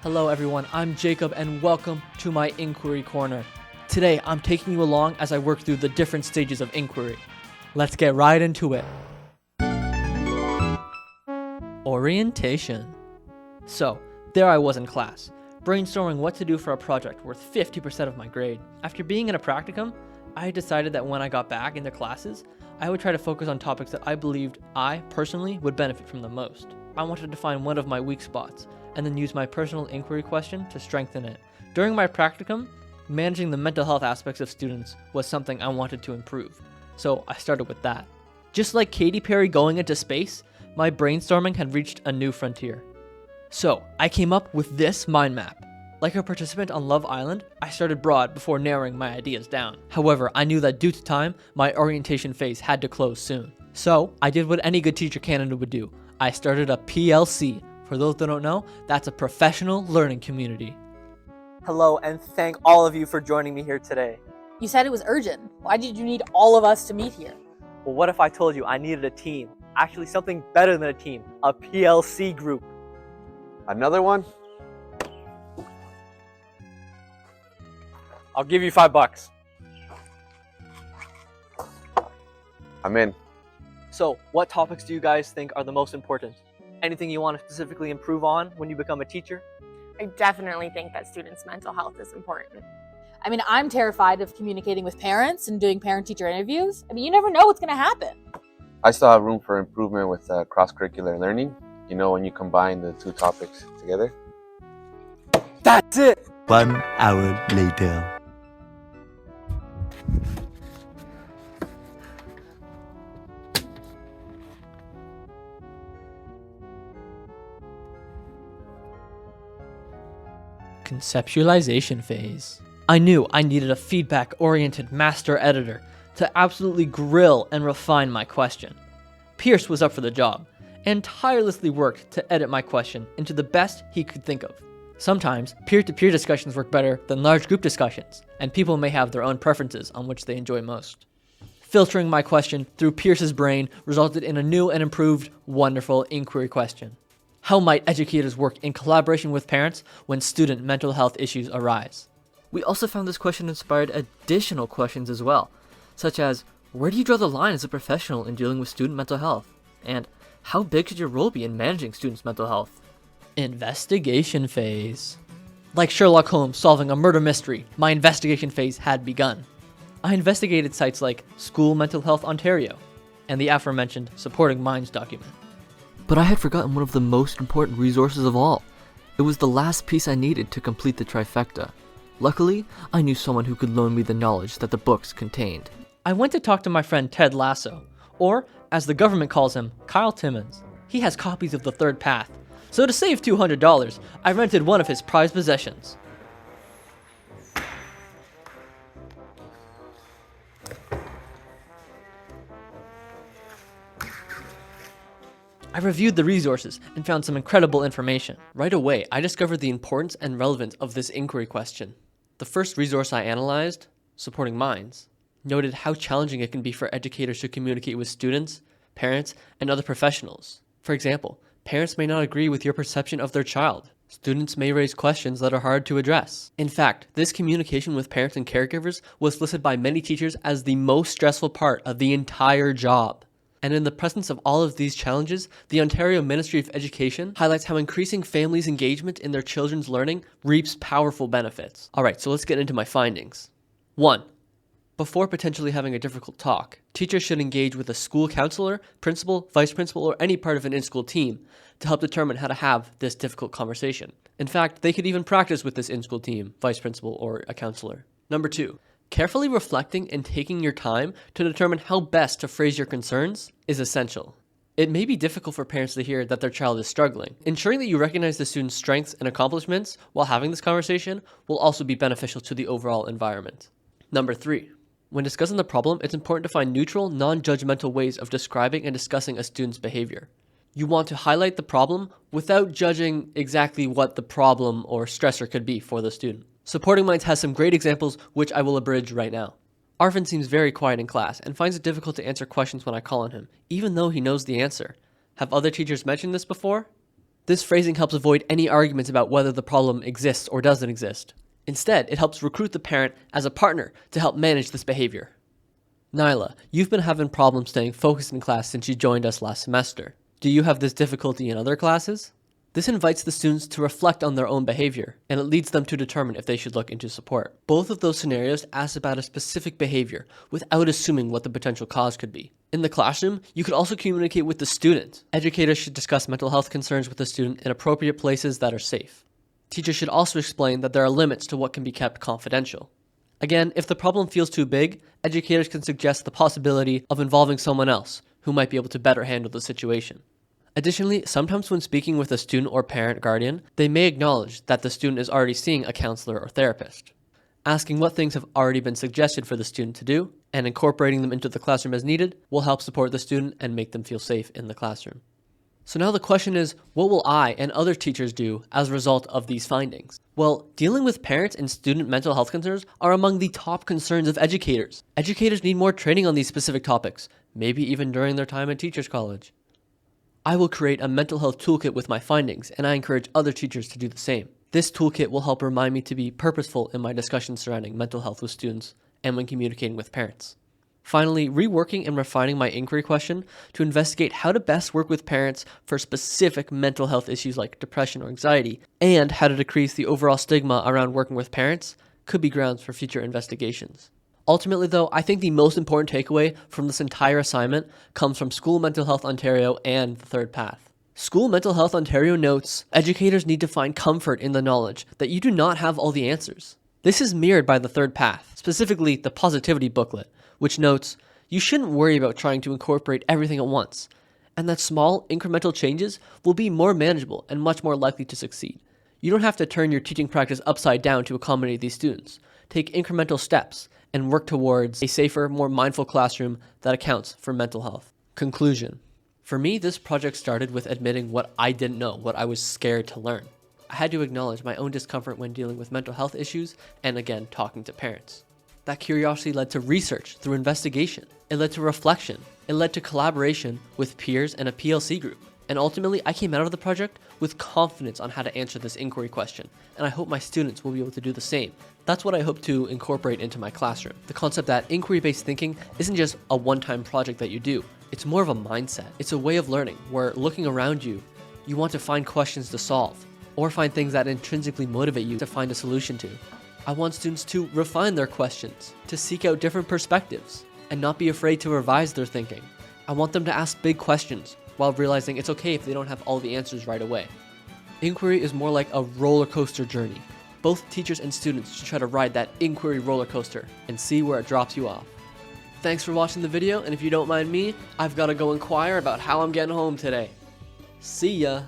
Hello everyone, I'm Jacob and welcome to my Inquiry Corner. Today I'm taking you along as I work through the different stages of inquiry. Let's get right into it. Orientation. So, there I was in class, brainstorming what to do for a project worth 50% of my grade. After being in a practicum, I decided that when I got back into classes, I would try to focus on topics that I believed I, personally, would benefit from the most. I wanted to find one of my weak spots, and then use my personal inquiry question to strengthen it. During my practicum, managing the mental health aspects of students was something I wanted to improve, so I started with that. Just like Katy Perry going into space, my brainstorming had reached a new frontier. So, I came up with this mind map. Like a participant on Love Island, I started broad before narrowing my ideas down. However, I knew that due to time, my orientation phase had to close soon. So, I did what any good teacher candidate would do. I started a PLC. For those that don't know, that's a professional learning community. Hello, and thank all of you for joining me here today. You said it was urgent. Why did you need all of us to meet here? Well, what if I told you I needed a team? Actually, something better than a team, a PLC group. Another one? I'll give you $5. I'm in. So, what topics do you guys think are the most important? Anything you want to specifically improve on when you become a teacher? I definitely think that students' mental health is important. I mean, I'm terrified of communicating with parents and doing parent-teacher interviews. I mean, you never know what's going to happen. I still have room for improvement with cross-curricular learning. You know, when you combine the two topics together. That's it! 1 hour later. Conceptualization phase. I knew I needed a feedback-oriented master editor to absolutely grill and refine my question. Pierce was up for the job, and tirelessly worked to edit my question into the best he could think of. Sometimes, peer-to-peer discussions work better than large group discussions, and people may have their own preferences on which they enjoy most. Filtering my question through Pierce's brain resulted in a new and improved, wonderful inquiry question. How might educators work in collaboration with parents when student mental health issues arise? We also found this question inspired additional questions as well, such as, where do you draw the line as a professional in dealing with student mental health? And how big should your role be in managing students' mental health? Investigation phase. Like Sherlock Holmes solving a murder mystery, my investigation phase had begun. I investigated sites like School Mental Health Ontario and the aforementioned Supporting Minds document. But I had forgotten one of the most important resources of all. It was the last piece I needed to complete the trifecta. Luckily, I knew someone who could loan me the knowledge that the books contained. I went to talk to my friend Ted Lasso, or as the government calls him, Kyle Timmons. He has copies of The Third Path, so to save $200, I rented one of his prized possessions. I reviewed the resources and found some incredible information. Right away, I discovered the importance and relevance of this inquiry question. The first resource I analyzed, Supporting Minds, noted how challenging it can be for educators to communicate with students, parents, and other professionals. For example, parents may not agree with your perception of their child. Students may raise questions that are hard to address. In fact, this communication with parents and caregivers was listed by many teachers as the most stressful part of the entire job. And in the presence of all of these challenges, the Ontario Ministry of Education highlights how increasing families' engagement in their children's learning reaps powerful benefits. Alright, so let's get into my findings. 1. Before potentially having a difficult talk, teachers should engage with a school counselor, principal, vice principal, or any part of an in-school team to help determine how to have this difficult conversation. In fact, they could even practice with this in-school team, vice principal, or a counselor. Number 2. Carefully reflecting and taking your time to determine how best to phrase your concerns is essential. It may be difficult for parents to hear that their child is struggling. Ensuring that you recognize the student's strengths and accomplishments while having this conversation will also be beneficial to the overall environment. Number 3. When discussing the problem, it's important to find neutral, non-judgmental ways of describing and discussing a student's behavior. You want to highlight the problem without judging exactly what the problem or stressor could be for the student. Supporting Minds has some great examples which I will abridge right now. Arvin seems very quiet in class and finds it difficult to answer questions when I call on him, even though he knows the answer. Have other teachers mentioned this before? This phrasing helps avoid any arguments about whether the problem exists or doesn't exist. Instead, it helps recruit the parent as a partner to help manage this behavior. Nyla, you've been having problems staying focused in class since you joined us last semester. Do you have this difficulty in other classes? This invites the students to reflect on their own behavior, and it leads them to determine if they should look into support. Both of those scenarios ask about a specific behavior without assuming what the potential cause could be. In the classroom, you could also communicate with the student. Educators should discuss mental health concerns with the student in appropriate places that are safe. Teachers should also explain that there are limits to what can be kept confidential. Again, if the problem feels too big, educators can suggest the possibility of involving someone else who might be able to better handle the situation. Additionally, sometimes when speaking with a student or parent guardian, they may acknowledge that the student is already seeing a counselor or therapist. Asking what things have already been suggested for the student to do, and incorporating them into the classroom as needed, will help support the student and make them feel safe in the classroom. So now the question is, what will I and other teachers do as a result of these findings? Well, dealing with parents and student mental health concerns are among the top concerns of educators. Educators need more training on these specific topics, maybe even during their time at Teachers College. I will create a mental health toolkit with my findings, and I encourage other teachers to do the same. This toolkit will help remind me to be purposeful in my discussions surrounding mental health with students and when communicating with parents. Finally, reworking and refining my inquiry question to investigate how to best work with parents for specific mental health issues like depression or anxiety, and how to decrease the overall stigma around working with parents could be grounds for future investigations. Ultimately, though, I think the most important takeaway from this entire assignment comes from School Mental Health Ontario and the Third Path. School Mental Health Ontario notes, educators need to find comfort in the knowledge that you do not have all the answers. This is mirrored by the Third Path, specifically the Positivity booklet, which notes, you shouldn't worry about trying to incorporate everything at once, and that small, incremental changes will be more manageable and much more likely to succeed. You don't have to turn your teaching practice upside down to accommodate these students. Take incremental steps and work towards a safer, more mindful classroom that accounts for mental health. Conclusion. For me, this project started with admitting what I didn't know, what I was scared to learn. I had to acknowledge my own discomfort when dealing with mental health issues and, again, talking to parents. That curiosity led to research through investigation. It led to reflection. It led to collaboration with peers and a PLC group. And ultimately, I came out of the project with confidence on how to answer this inquiry question, and I hope my students will be able to do the same. That's what I hope to incorporate into my classroom. The concept that inquiry-based thinking isn't just a one-time project that you do. It's more of a mindset. It's a way of learning where, looking around you, you want to find questions to solve, or find things that intrinsically motivate you to find a solution to. I want students to refine their questions, to seek out different perspectives, and not be afraid to revise their thinking. I want them to ask big questions, while realizing it's okay if they don't have all the answers right away. Inquiry is more like a roller coaster journey. Both teachers and students should try to ride that inquiry roller coaster and see where it drops you off. Thanks for watching the video, and if you don't mind me, I've got to go inquire about how I'm getting home today. See ya!